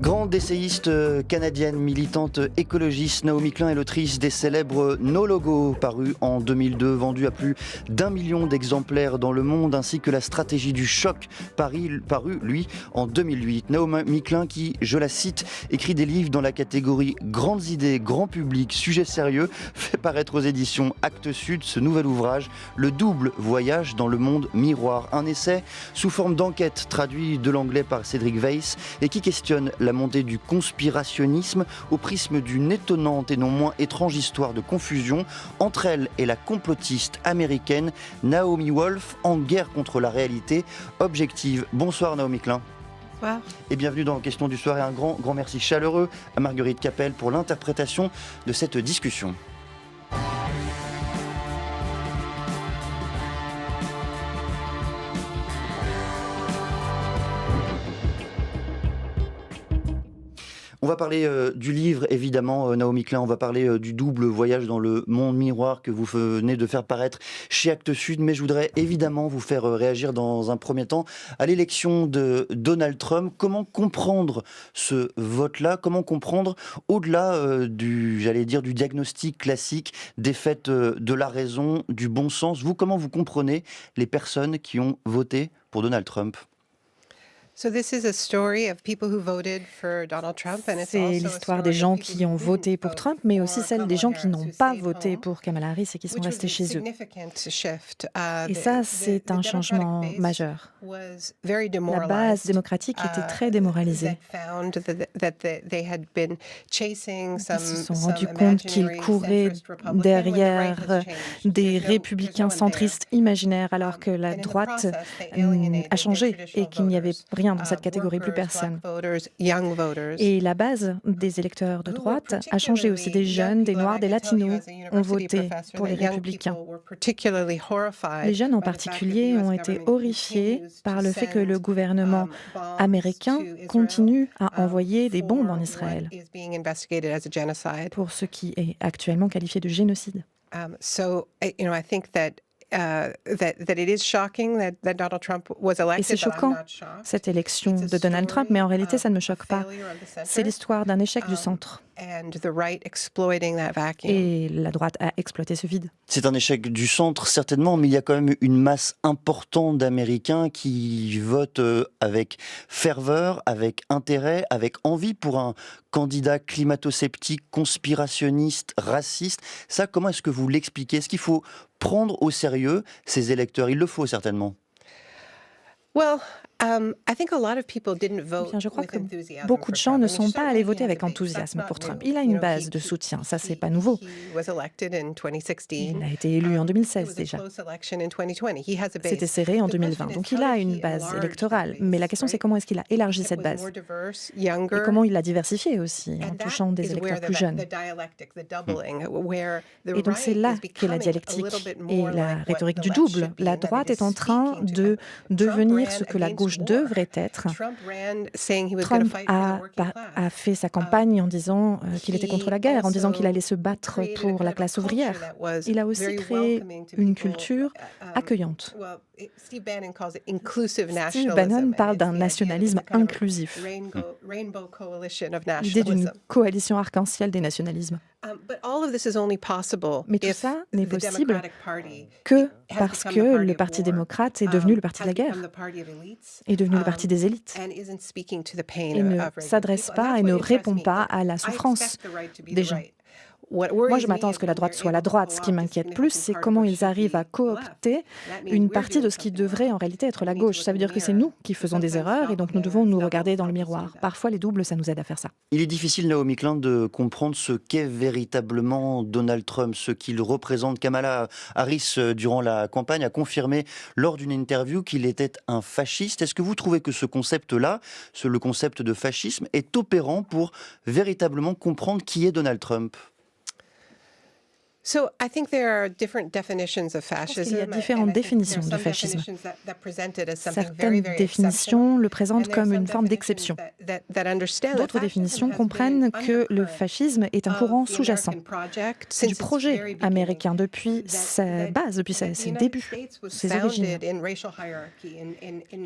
Grande essayiste canadienne, militante écologiste, Naomi Klein est l'autrice des célèbres No Logo, parus en 2002, vendus à plus d'1 million d'exemplaires dans le monde, ainsi que la stratégie du choc, paru lui, en 2008. Naomi Klein qui, je la cite, écrit des livres dans la catégorie Grandes idées, grand public, sujet sérieux, fait paraître aux éditions Actes Sud ce nouvel ouvrage, Le double voyage dans le monde miroir. Un essai sous forme d'enquête, traduit de l'anglais par Cédric Weiss, et qui questionne la montée du conspirationnisme au prisme d'une étonnante et non moins étrange histoire de confusion entre elle et la complotiste américaine Naomi Wolf, en guerre contre la réalité objective. Bonsoir Naomi Klein. Bonsoir. Et bienvenue dans Question du soir, et un grand merci chaleureux à Marguerite Capel pour l'interprétation de cette discussion. On va parler du livre, évidemment, Naomi Klein. On va parler du double voyage dans le monde miroir que vous venez de faire paraître chez Actes Sud. Mais je voudrais évidemment vous faire réagir dans un premier temps à l'élection de Donald Trump. Comment comprendre ce vote-là? Comment comprendre, au-delà du diagnostic classique des faits de la raison, du bon sens? Comment vous comprenez les personnes qui ont voté pour Donald Trump? C'est l'histoire des gens qui ont voté pour Trump, mais aussi celle des gens qui n'ont pas voté pour Kamala Harris et qui sont restés chez eux. Et ça, c'est un changement majeur. La base démocratique était très démoralisée. Ils se sont rendus compte qu'ils couraient derrière des républicains centristes imaginaires, alors que la droite a changé et qu'il n'y avait rien dans cette catégorie, plus personne. Et la base des électeurs de droite a changé aussi. Des jeunes, des noirs, des latinos ont voté pour les républicains. Les jeunes en particulier ont été horrifiés par le fait que le gouvernement américain continue à envoyer des bombes en Israël, pour ce qui est actuellement qualifié de génocide. Et c'est choquant, cette élection de Donald Trump, mais en réalité, ça ne me choque pas. C'est l'histoire d'un échec du centre. Et la droite a exploité ce vide. C'est un échec du centre, certainement, mais il y a quand même une masse importante d'Américains qui votent avec ferveur, avec intérêt, avec envie pour un candidat climato-sceptique, conspirationniste, raciste. Ça, comment est-ce que vous l'expliquez? Est-ce qu'il faut prendre au sérieux ces électeurs? Il le faut certainement. Je crois que beaucoup de gens ne sont pas allés voter avec enthousiasme pour Trump. Il a une base de soutien, ça c'est pas nouveau. Il a été élu en 2016 déjà. C'était serré en 2020, donc il a une base électorale. Mais la question c'est comment est-ce qu'il a élargi cette base? Et comment il l'a diversifiée aussi, en touchant des électeurs plus jeunes. Et donc c'est là qu'est la dialectique et la rhétorique du double. La droite est en train de devenir ce que la gauche devrait être. Trump a fait sa campagne en disant qu'il était contre la guerre, en disant qu'il allait se battre pour la classe ouvrière. Il a aussi créé une culture accueillante. Steve Bannon parle d'un nationalisme inclusif, l'idée d'une coalition arc-en-ciel des nationalismes. Mais tout ça n'est possible que parce que le Parti démocrate est devenu le parti de la guerre, est devenu le parti des élites, et ne s'adresse pas et ne répond pas à la souffrance des gens. Moi, je m'attends à ce que la droite soit la droite. Ce qui m'inquiète plus, c'est comment ils arrivent à coopter une partie de ce qui devrait en réalité être la gauche. Ça veut dire que c'est nous qui faisons des erreurs et donc nous devons nous regarder dans le miroir. Parfois, les doubles, ça nous aide à faire ça. Il est difficile, Naomi Klein, de comprendre ce qu'est véritablement Donald Trump, ce qu'il représente. Kamala Harris, durant la campagne, a confirmé lors d'une interview qu'il était un fasciste. Est-ce que vous trouvez que ce concept-là, le concept de fascisme, est opérant pour véritablement comprendre qui est Donald Trump ? Je pense qu'il y a différentes définitions du fascisme. Certaines définitions le présentent comme une forme d'exception. D'autres définitions comprennent que le fascisme est un courant sous-jacent du projet américain depuis sa base, depuis ses débuts, ses origines.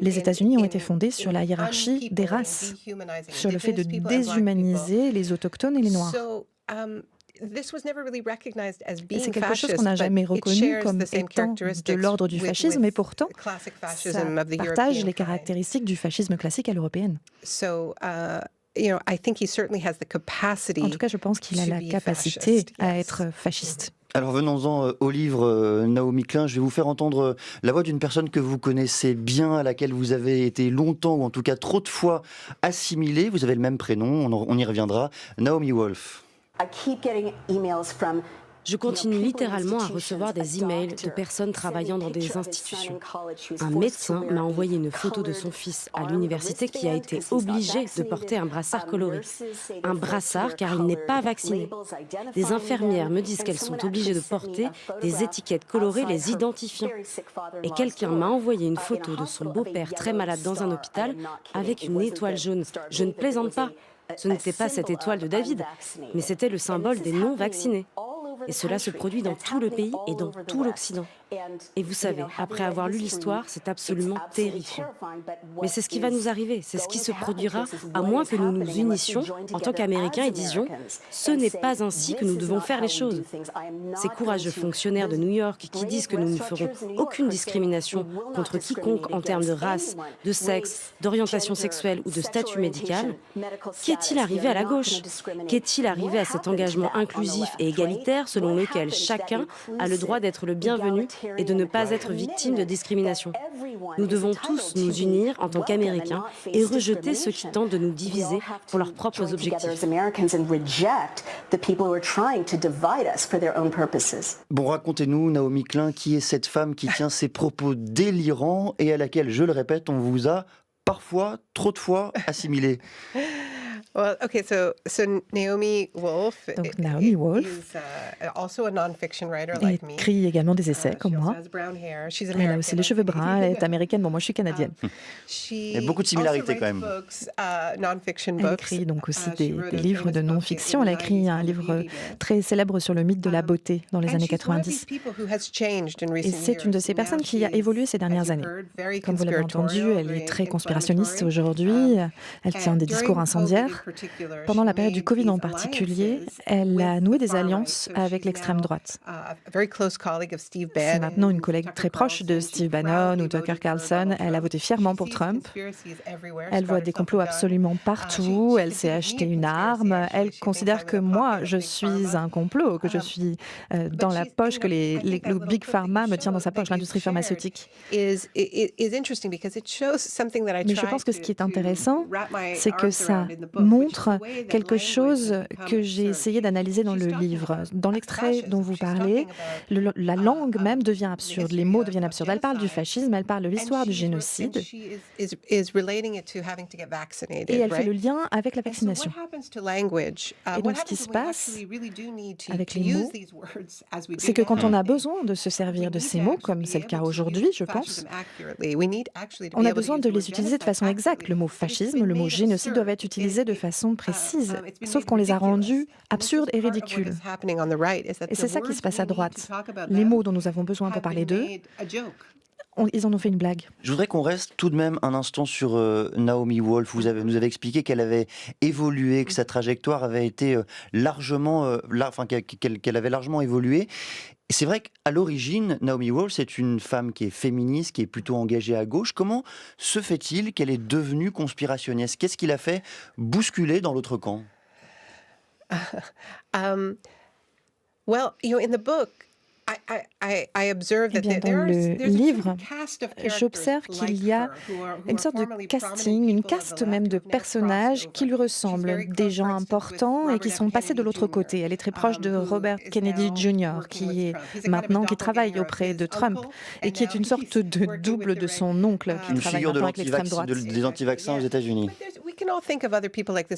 Les États-Unis ont été fondés sur la hiérarchie des races, sur le fait de déshumaniser les autochtones et les Noirs. Et c'est quelque chose qu'on n'a jamais reconnu comme étant de l'ordre du fascisme, et pourtant, ça partage les caractéristiques du fascisme classique à l'européenne. En tout cas, je pense qu'il a la capacité à être fasciste. Alors venons-en au livre, Naomi Klein. Je vais vous faire entendre la voix d'une personne que vous connaissez bien, à laquelle vous avez été longtemps, ou en tout cas trop de fois, assimilée. Vous avez le même prénom, on y reviendra. Naomi Wolf. Je continue littéralement à recevoir des emails de personnes travaillant dans des institutions. Un médecin m'a envoyé une photo de son fils à l'université qui a été obligé de porter un brassard coloré. Un brassard car il n'est pas vacciné. Des infirmières me disent qu'elles sont obligées de porter des étiquettes colorées les identifiant. Et quelqu'un m'a envoyé une photo de son beau-père très malade dans un hôpital avec une étoile jaune. Je ne plaisante pas. Ce n'était pas cette étoile de David, mais c'était le symbole des non-vaccinés. Et cela se produit dans tout le pays et dans tout l'Occident. Et vous savez, après avoir lu l'histoire, c'est absolument terrifiant. Mais c'est ce qui va nous arriver, c'est ce qui se produira, à moins que nous nous unissions en tant qu'Américains et disions « ce n'est pas ainsi que nous devons faire les choses ». Ces courageux fonctionnaires de New York qui disent que nous ne ferons aucune discrimination contre quiconque en termes de race, de sexe, d'orientation sexuelle ou de statut médical, qu'est-il arrivé à la gauche? Qu'est-il arrivé à cet engagement inclusif et égalitaire selon lequel chacun a le droit d'être le bienvenu et de ne pas être victime de discrimination? Nous devons tous nous unir en tant qu'Américains et rejeter ceux qui tentent de nous diviser pour leurs propres objectifs. Bon, racontez-nous, Naomi Klein, qui est cette femme qui tient ces propos délirants et à laquelle, je le répète, on vous a parfois, trop de fois, assimilé. Naomi Wolf écrit également des essais comme moi. Elle a aussi les cheveux bruns, elle est américaine, bon moi je suis canadienne. Il y a beaucoup de similarités quand même. Elle écrit donc aussi des livres de non-fiction. Elle a écrit un livre très célèbre sur le mythe de la beauté dans les années 90. Et c'est une de ces personnes qui a évolué ces dernières années. Comme vous l'avez entendu, elle est très conspirationniste aujourd'hui. Elle tient des discours incendiaires. Pendant la période du Covid en particulier, elle a noué des alliances avec l'extrême droite. C'est maintenant une collègue très proche de Steve Bannon ou Tucker Carlson. Elle a voté fièrement pour Trump. Elle voit des complots absolument partout. Elle s'est acheté une arme. Elle considère que moi, je suis un complot, que je suis dans la poche, que le Big Pharma me tient dans sa poche, l'industrie pharmaceutique. Mais je pense que ce qui est intéressant, c'est que ça montre quelque chose que j'ai essayé d'analyser dans le livre. Dans l'extrait dont vous parlez, la langue même devient absurde, les mots deviennent absurdes. Elle parle du fascisme, elle parle de l'histoire du génocide, et elle fait le lien avec la vaccination. Et donc ce qui se passe avec les mots, c'est que quand on a besoin de se servir de ces mots, comme c'est le cas aujourd'hui, je pense, on a besoin de les utiliser de façon exacte. Le mot fascisme, le mot génocide doivent être utilisés de façon précise, sauf qu'on les a rendus absurdes et ridicules. Et c'est ça qui se passe à droite. Les mots dont nous avons besoin pour parler d'eux, ils en ont fait une blague. Je voudrais qu'on reste tout de même un instant sur Naomi Wolf. Vous nous avez expliqué qu'elle avait évolué, que sa trajectoire avait été qu'elle avait largement évolué. Et c'est vrai qu'à l'origine, Naomi Wolf, c'est une femme qui est féministe, qui est plutôt engagée à gauche. Comment se fait-il qu'elle est devenue conspirationniste? Qu'est-ce qui l'a fait bousculer dans l'autre camp? Eh bien, dans le livre, j'observe qu'il y a une sorte de casting, une caste même de personnages qui lui ressemblent, des gens importants et qui sont passés de l'autre côté. Elle est très proche de Robert Kennedy Jr., qui travaille auprès de Trump et qui est une sorte de double de son oncle, qui Une travaille figure de maintenant avec l'extrême droite. des anti-vaccins aux États-Unis.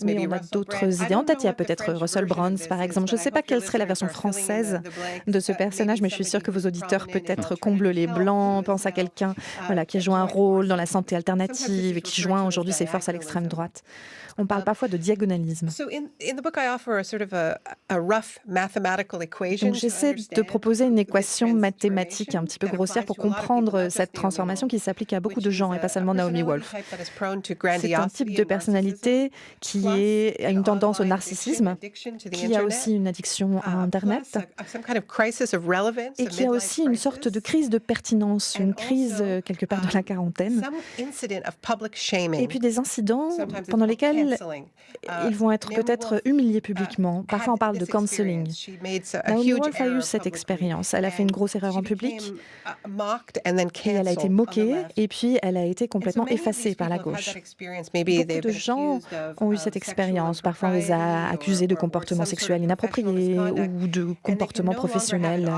Mais on a d'autres idées en tête. Il y a peut-être Russell Brand, par exemple. Je ne sais pas quelle serait la version française de ce personnage, mais je suis sûre que vos auditeurs peut-être comblent les blancs, pensent à quelqu'un qui joue un rôle dans la santé alternative et qui joint aujourd'hui ses forces à l'extrême droite. On parle parfois de diagonalisme. Donc j'essaie de proposer une équation mathématique un petit peu grossière pour comprendre cette transformation qui s'applique à beaucoup de gens et pas seulement Naomi Wolf. C'est un type de personnalité qui a une tendance au narcissisme, qui a aussi une addiction à Internet et qui a aussi une sorte de crise de pertinence, une crise quelque part de la quarantaine. Et puis des incidents pendant lesquels ils vont être peut-être humiliés publiquement. Parfois on parle de counseling. Naomi Wolf a eu cette expérience. Elle a fait une grosse erreur en public et elle a été moquée et puis elle a été complètement effacée par la gauche. Beaucoup de gens ont eu cette expérience. Parfois on les a accusés de comportements sexuels inappropriés ou de comportements professionnels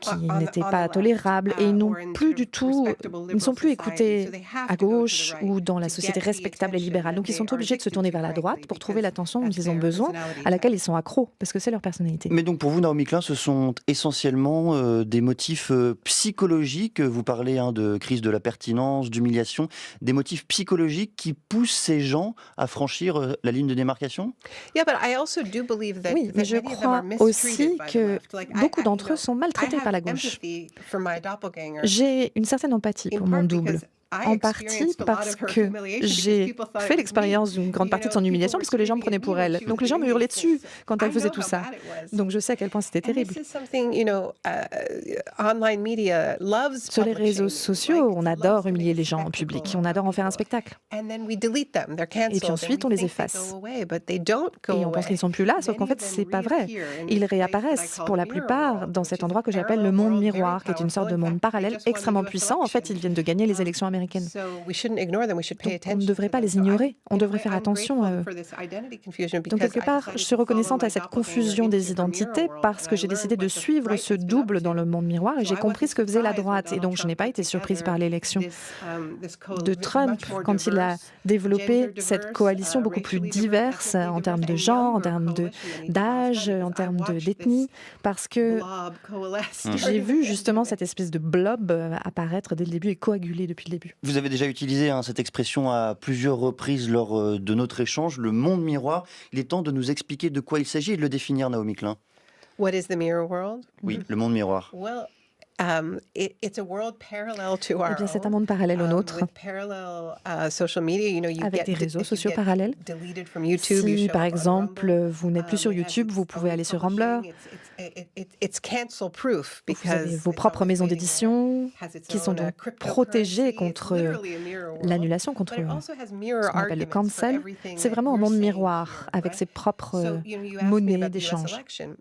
qui n'étaient pas tolérables et ils ne sont plus écoutés à gauche ou dans la société respectable et libérale. Donc ils sont obligés de se tourner vers la droite pour trouver l'attention dont ils ont besoin, à laquelle ils sont accros, parce que c'est leur personnalité. Mais donc pour vous, Naomi Klein, ce sont essentiellement des motifs psychologiques. Vous parlez de crise de la pertinence, d'humiliation, des motifs psychologiques qui poussent ces gens à franchir la ligne de démarcation? Oui, mais je crois aussi que beaucoup d'entre eux sont maltraités par la gauche. J'ai une certaine empathie pour mon double. En partie parce que j'ai fait l'expérience d'une grande partie de son humiliation, parce que les gens me prenaient pour elle. Donc les gens me hurlaient dessus quand elle faisait tout ça. Donc je sais à quel point c'était terrible. Sur les réseaux sociaux, on adore humilier les gens en public. On adore en faire un spectacle. Et puis ensuite, on les efface. Et on pense qu'ils ne sont plus là, sauf qu'en fait, c'est pas vrai. Ils réapparaissent pour la plupart dans cet endroit que j'appelle le monde miroir, qui est une sorte de monde parallèle extrêmement puissant. En fait, ils viennent de gagner les élections américaines. Donc, on ne devrait pas les ignorer, on devrait faire attention à eux. Donc quelque part, je suis reconnaissante à cette confusion des identités parce que j'ai décidé de suivre ce double dans le monde miroir et j'ai compris ce que faisait la droite. Et donc je n'ai pas été surprise par l'élection de Trump quand il a développé cette coalition beaucoup plus diverse en termes de genre, en termes d'âge, en termes d'ethnie, parce que j'ai vu justement cette espèce de blob apparaître dès le début et coaguler depuis le début. Vous avez déjà utilisé cette expression à plusieurs reprises lors de notre échange, le monde miroir. Il est temps de nous expliquer de quoi il s'agit et de le définir, Naomi Klein. What is the mirror world? Oui, le monde miroir. Eh bien, c'est un monde parallèle au nôtre, avec des réseaux sociaux parallèles. Si, par exemple, vous n'êtes plus sur YouTube, vous pouvez aller sur Rambler. Vous avez vos propres maisons d'édition qui sont donc protégées contre l'annulation, contre ce qu'on appelle le cancel. C'est vraiment un monde miroir avec ses propres monnaies d'échange.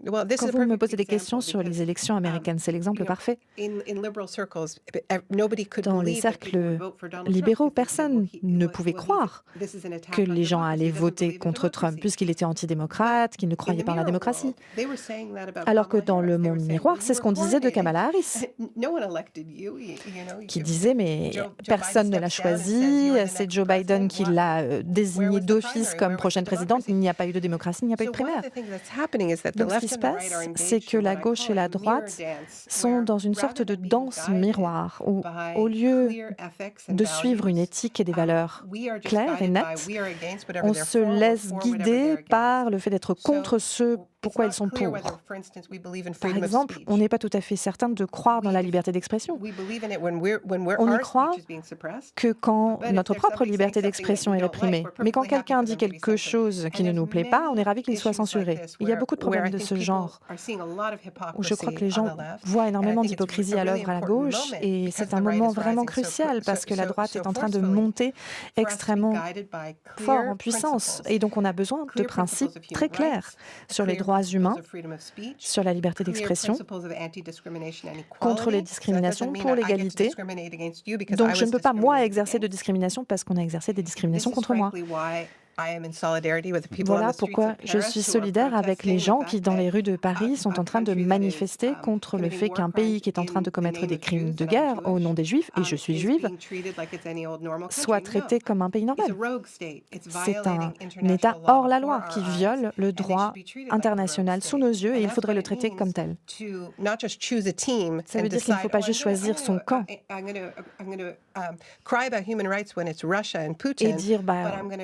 Quand vous me posez des questions sur les élections américaines, c'est l'exemple parfait. Dans les cercles libéraux, personne ne pouvait croire que les gens allaient voter contre Trump puisqu'il était antidémocrate, qu'il ne croyait pas en la démocratie. Alors que dans le monde miroir, c'est ce qu'on disait de Kamala Harris, qui disait mais personne ne l'a choisi, c'est Joe Biden qui l'a désigné d'office comme prochaine présidente, il n'y a pas eu de démocratie, il n'y a pas eu de primaire. Donc ce qui se passe, c'est que la gauche et la droite sont dans une sorte de danse miroir où, au lieu de suivre une éthique et des valeurs claires et nettes, on se laisse guider par le fait d'être contre ceux pourquoi ils sont pour. Par exemple, on n'est pas tout à fait certain de croire dans la liberté d'expression. On y croit que quand notre propre liberté d'expression est réprimée. Mais quand quelqu'un dit quelque chose qui ne nous plaît pas, on est ravi qu'il soit censuré. Il y a beaucoup de problèmes de ce genre, où je crois que les gens voient énormément d'hypocrisie à l'œuvre à la gauche, et c'est un moment vraiment crucial parce que la droite est en train de monter extrêmement fort en puissance. Et donc on a besoin de principes très clairs sur les droits droits humains, sur la liberté d'expression, contre les discriminations, pour l'égalité. Donc je ne peux pas, moi, exercer de discrimination parce qu'on a exercé des discriminations contre moi. Voilà pourquoi je suis solidaire avec les gens qui, dans les rues de Paris, sont en train de manifester contre le fait qu'un pays qui est en train de commettre des crimes de guerre au nom des Juifs, et je suis juive, soit traité comme un pays normal. C'est un État hors la loi qui viole le droit international sous nos yeux et il faudrait le traiter comme tel. Ça veut dire qu'il ne faut pas juste choisir son camp et dire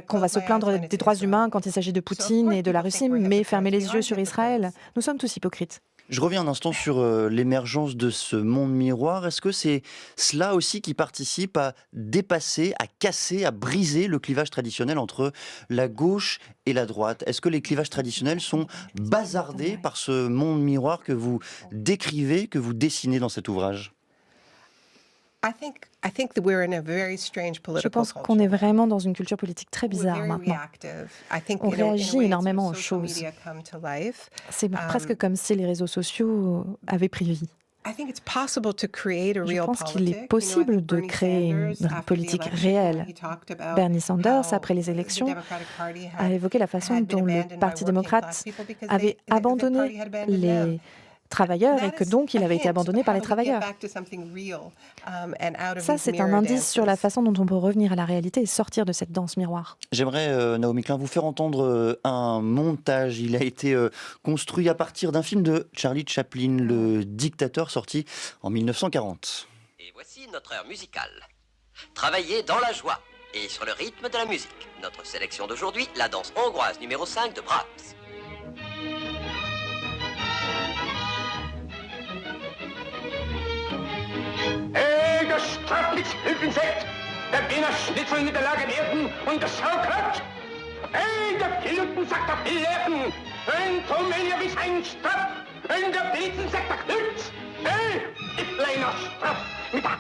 qu'on va se plaindre des droits humains quand il s'agit de Poutine et de la Russie, mais fermer les yeux sur Israël. Nous sommes tous hypocrites. Je reviens un instant sur l'émergence de ce monde miroir. Est-ce que c'est cela aussi qui participe à dépasser, à casser, à briser le clivage traditionnel entre la gauche et la droite? Est-ce que les clivages traditionnels sont bazardés par ce monde miroir que vous décrivez, que vous dessinez dans cet ouvrage? Je pense qu'on est vraiment dans une culture politique très bizarre maintenant. On réagit énormément aux choses. C'est presque comme si les réseaux sociaux avaient pris vie. Je pense qu'il est possible de créer une politique réelle. Bernie Sanders, après les élections, a évoqué la façon dont le Parti démocrate avait abandonné les travailleurs et que donc il avait été abandonné par les travailleurs. Ça, c'est un indice sur la façon dont on peut revenir à la réalité et sortir de cette danse miroir. J'aimerais, Naomi Klein, vous faire entendre un montage. Il a été construit à partir d'un film de Charlie Chaplin, Le Dictateur, sorti en 1940. Et voici notre heure musicale. Travailler dans la joie et sur le rythme de la musique. Notre sélection d'aujourd'hui, la danse hongroise numéro 5 de Brahms. Hey, das Straflichshülpensekt! Der Wiener Schnitzel mit der Lage werden und das Sauerkraut! Hey, der Pilotensakt auf die Läden! Ein Rumänier wie ein Straff! Und der Blitzensekt der Knütz! Hey, die kleiner Straff mit der...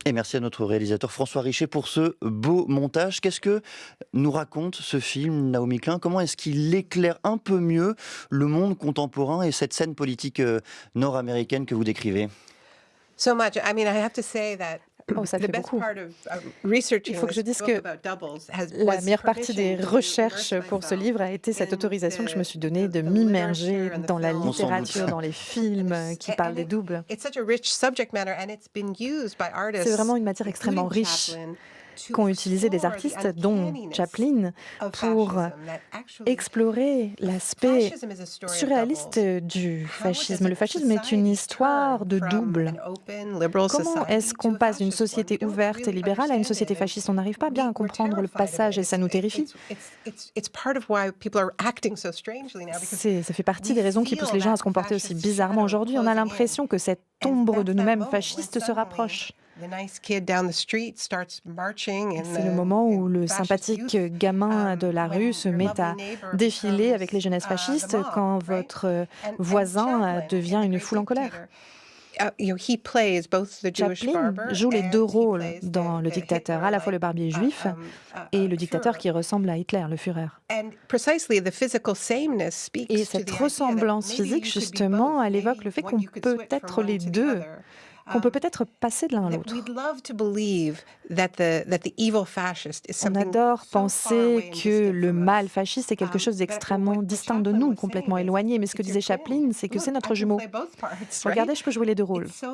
Et merci à notre réalisateur François Richer pour ce beau montage. Qu'est-ce que nous raconte ce film, Naomi Klein? Comment est-ce qu'il éclaire un peu mieux le monde contemporain et cette scène politique nord-américaine que vous décrivez? Oh, ça fait beaucoup. Il faut que je dise que la meilleure partie des recherches pour ce livre a été cette autorisation que je me suis donnée de m'immerger dans la littérature, dans les films qui parlent des doubles. C'est vraiment une matière extrêmement riche qu'ont utilisé des artistes, dont Chaplin, pour explorer l'aspect surréaliste du fascisme. Le fascisme est une histoire de double. Comment est-ce qu'on passe d'une société ouverte et libérale à une société fasciste? On n'arrive pas bien à comprendre le passage et ça nous terrifie. Ça fait partie des raisons qui poussent les gens à se comporter aussi bizarrement. Aujourd'hui, on a l'impression que cette ombre de nous-mêmes fascistes se rapproche. C'est le moment où le sympathique gamin de la rue se met à défiler avec les jeunesses fascistes quand votre voisin devient une foule en colère. Chaplin joue les deux rôles dans Le Dictateur, à la fois le barbier juif et le dictateur qui ressemble à Hitler, le Führer. Et cette ressemblance physique, justement, elle évoque le fait qu'on peut être les deux, qu'on peut peut-être passer de l'un à l'autre. On adore penser que le mal fasciste est quelque chose d'extrêmement distinct de nous, complètement éloigné. Mais ce que disait Chaplin, c'est que c'est notre jumeau. Regardez, je peux jouer les deux rôles. C'est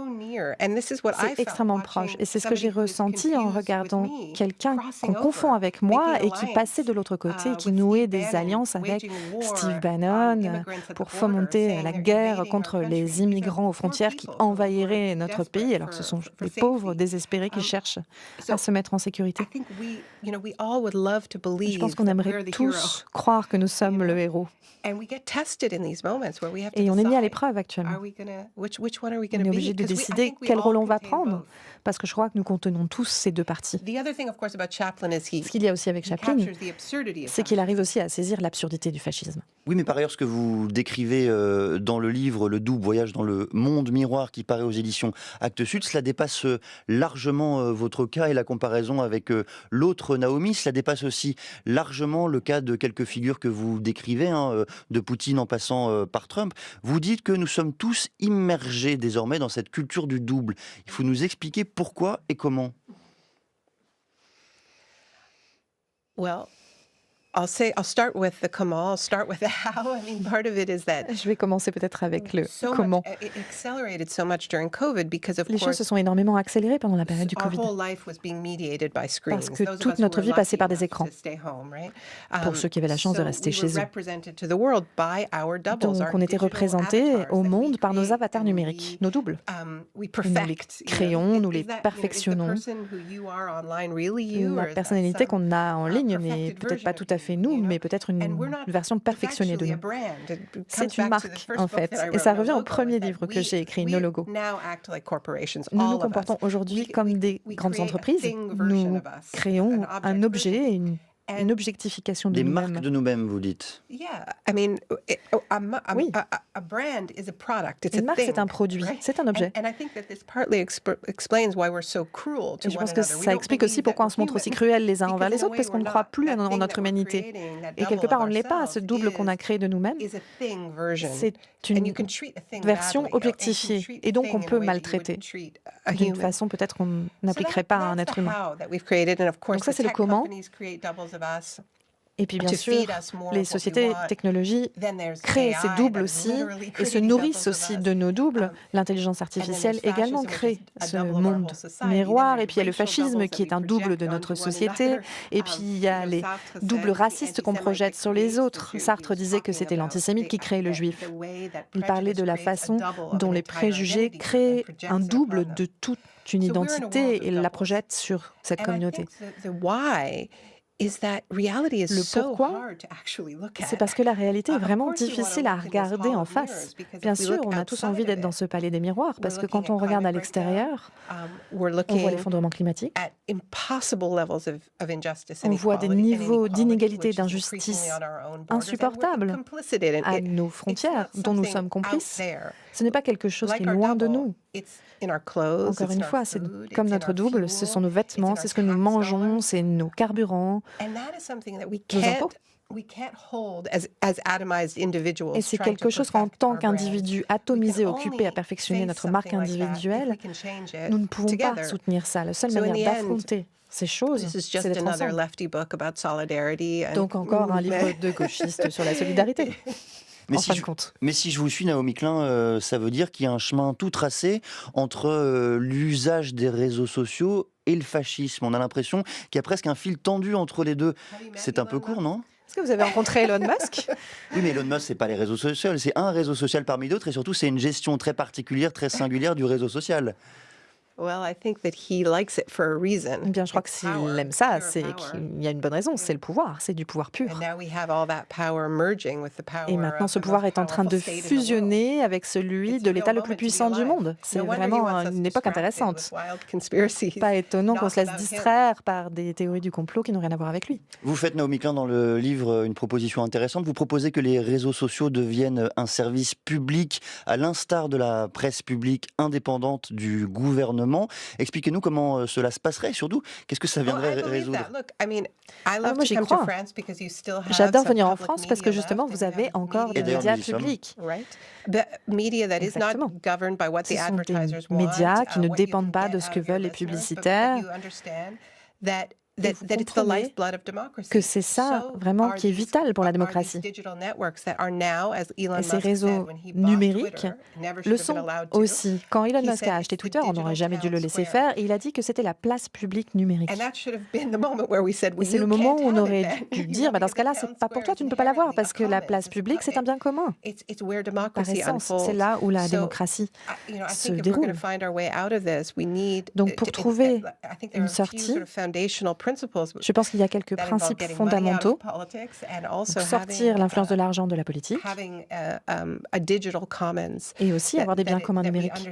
extrêmement proche. Et c'est ce que j'ai ressenti en regardant quelqu'un qu'on confond avec moi et qui passait de l'autre côté, qui nouait des alliances avec Steve Bannon pour fomenter la guerre contre les immigrants aux frontières qui envahiraient notre pays, alors que ce sont les pauvres désespérés qui cherchent à se mettre en sécurité. Je pense qu'on aimerait tous croire que nous sommes le héros. Et on est mis à l'épreuve actuellement. On est obligé de décider quel rôle on va prendre. parce que je crois que nous contenons tous ces deux parties. Ce qu'il y a aussi avec Chaplin, c'est qu'il arrive aussi à saisir l'absurdité du fascisme. Oui, mais par ailleurs, ce que vous décrivez dans le livre Le double voyage dans le monde miroir qui paraît aux éditions Actes Sud, cela dépasse largement votre cas et la comparaison avec l'autre Naomi. Cela dépasse aussi largement le cas de quelques figures que vous décrivez, de Poutine en passant par Trump. Vous dites que nous sommes tous immergés désormais dans cette culture du double. Il faut nous expliquer pourquoi et comment. Je vais commencer peut-être avec le comment. Les choses se sont énormément accélérées pendant la période du Covid, parce que toute notre vie passait par des écrans. Pour ceux qui avaient la chance de rester chez eux. Donc on était représentés au monde par nos avatars numériques, nos doubles. Nous les créons, nous les perfectionnons. La personnalité qu'on a en ligne n'est peut-être pas tout à fait nous, mais peut-être une version perfectionnée de nous. C'est une marque, en fait. Et ça revient au premier livre que j'ai écrit, Nos logos. Nous nous comportons aujourd'hui comme des grandes entreprises. Nous créons un objet, une objectification de des nous-mêmes. marques de nous-mêmes, vous dites. Oui. Une marque, c'est un produit, c'est un objet. Et je pense que ça explique aussi pourquoi on se montre aussi cruel les uns envers les autres, parce qu'on ne croit plus en notre humanité. Et quelque part, on ne l'est pas. Ce double qu'on a créé de nous-mêmes, c'est une version objectifiée. Et donc, on peut maltraiter d'une façon peut-être qu'on n'appliquerait pas à un être humain. Donc ça, c'est le comment. Et puis bien sûr, les sociétés technologiques créent ces doubles aussi et se nourrissent aussi de nos doubles. L'intelligence artificielle également crée ce monde miroir. Et puis il y a le fascisme qui est un double de notre société. Et puis il y a les doubles racistes qu'on projette sur les autres. Sartre disait que c'était l'antisémite qui créait le juif. Il parlait de la façon dont les préjugés créent un double de toute une identité et la projettent sur cette communauté. Le pourquoi, c'est parce que la réalité est vraiment difficile à regarder en face. Bien sûr, on a tous envie d'être dans ce palais des miroirs, parce que quand on regarde à l'extérieur, on voit l'effondrement climatique, on voit des niveaux d'inégalité et d'injustice insupportables à nos frontières, dont nous sommes complices. Ce n'est pas quelque chose qui est loin de nous. Encore une fois, c'est comme notre double, ce sont nos vêtements, c'est ce que nous mangeons, c'est nos carburants, nos impôts. Et c'est quelque chose qu'en tant qu'individu atomisé, occupé à perfectionner notre marque individuelle, nous ne pouvons pas soutenir ça. La seule manière d'affronter ces choses, c'est d'être ensemble. Donc encore un livre de gauchistes sur la solidarité. Mais si je vous suis, Naomi Klein, ça veut dire qu'il y a un chemin tout tracé entre l'usage des réseaux sociaux et le fascisme. On a l'impression qu'il y a presque un fil tendu entre les deux. C'est un peu court, non ? Est-ce que vous avez rencontré Elon Musk ? Oui, mais Elon Musk, c'est pas les réseaux sociaux, c'est un réseau social parmi d'autres, et surtout, c'est une gestion très particulière, très singulière du réseau social. Eh bien, je crois que s'il aime ça, c'est qu'il y a une bonne raison, c'est le pouvoir, c'est du pouvoir pur. Et maintenant, ce pouvoir est en train de fusionner avec celui de l'État le plus puissant du monde. C'est vraiment une époque intéressante. Pas étonnant qu'on se laisse distraire par des théories du complot qui n'ont rien à voir avec lui. Vous faites, Naomi Klein, dans le livre, une proposition intéressante. Vous proposez que les réseaux sociaux deviennent un service public, à l'instar de la presse publique indépendante du gouvernement. Expliquez-nous comment cela se passerait, surtout, qu'est-ce que ça viendrait résoudre ? Moi, j'y crois. J'adore venir en France parce que justement, vous avez encore des médias publics. Exactement. Ce sont des médias qui ne dépendent pas de ce que veulent les publicitaires. Et vous comprenez que c'est ça vraiment qui est vital pour la démocratie. Et ces réseaux numériques le sont aussi. Quand Elon Musk a acheté Twitter, on n'aurait jamais dû le laisser faire, et il a dit que c'était la place publique numérique. Et c'est le moment où on aurait dû dire, dans ce cas-là, c'est pas pour toi, tu ne peux pas l'avoir, parce que la place publique, c'est un bien commun. Par essence, c'est là où la démocratie se déroule. Donc pour trouver une sortie, Je pense qu'il y a quelques principes fondamentaux. Donc, sortir l'influence de l'argent de la politique et aussi avoir des biens communs numériques.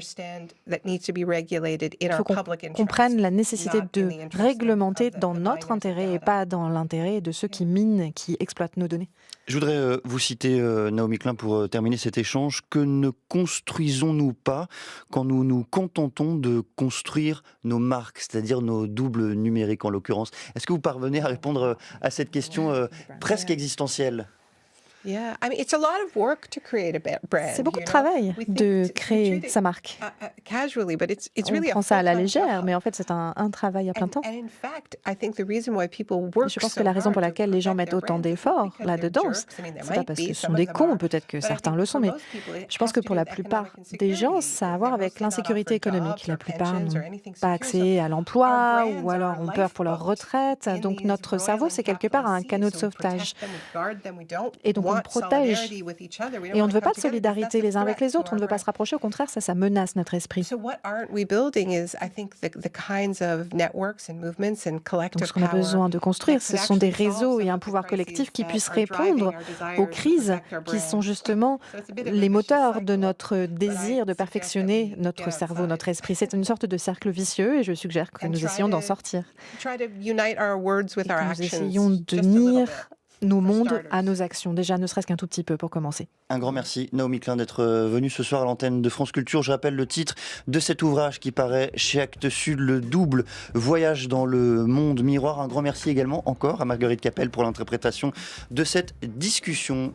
Il faut qu'on comprenne la nécessité de réglementer dans notre intérêt et pas dans l'intérêt de ceux qui minent, qui exploitent nos données. Je voudrais vous citer, Naomi Klein, pour terminer cet échange. Que ne construisons-nous pas quand nous nous contentons de construire nos marques, c'est-à-dire nos doubles numériques en l'occurrence? Est-ce que vous parvenez à répondre à cette question presque existentielle? C'est beaucoup de travail de créer sa marque. On prend ça à la légère, mais en fait, c'est un travail à plein temps. Je pense que la raison pour laquelle les gens mettent autant d'efforts là-dedans, c'est pas parce que ce sont des cons, peut-être que certains le sont, mais je pense que pour la plupart des gens, ça a à voir avec l'insécurité économique. La plupart n'ont pas accès à l'emploi ou alors ont peur pour leur retraite. Donc notre cerveau, c'est quelque part un canot de sauvetage. Et donc on protège. Et on ne veut pas de solidarité les uns avec les autres, on ne veut pas se rapprocher, au contraire, ça menace notre esprit. Donc ce qu'on a besoin de construire, ce sont des réseaux et un pouvoir collectif qui puissent répondre aux crises qui sont justement les moteurs de notre désir de perfectionner notre cerveau, notre esprit. C'est une sorte de cercle vicieux et je suggère que nous essayons d'en sortir. Et que nous essayons d'unir nos mondes à nos actions, déjà ne serait-ce qu'un tout petit peu pour commencer. Un grand merci Naomi Klein d'être venue ce soir à l'antenne de France Culture. Je rappelle le titre de cet ouvrage qui paraît chez Actes Sud, Le Double Voyage dans le monde miroir. Un grand merci également encore à Marguerite Capelle pour l'interprétation de cette discussion.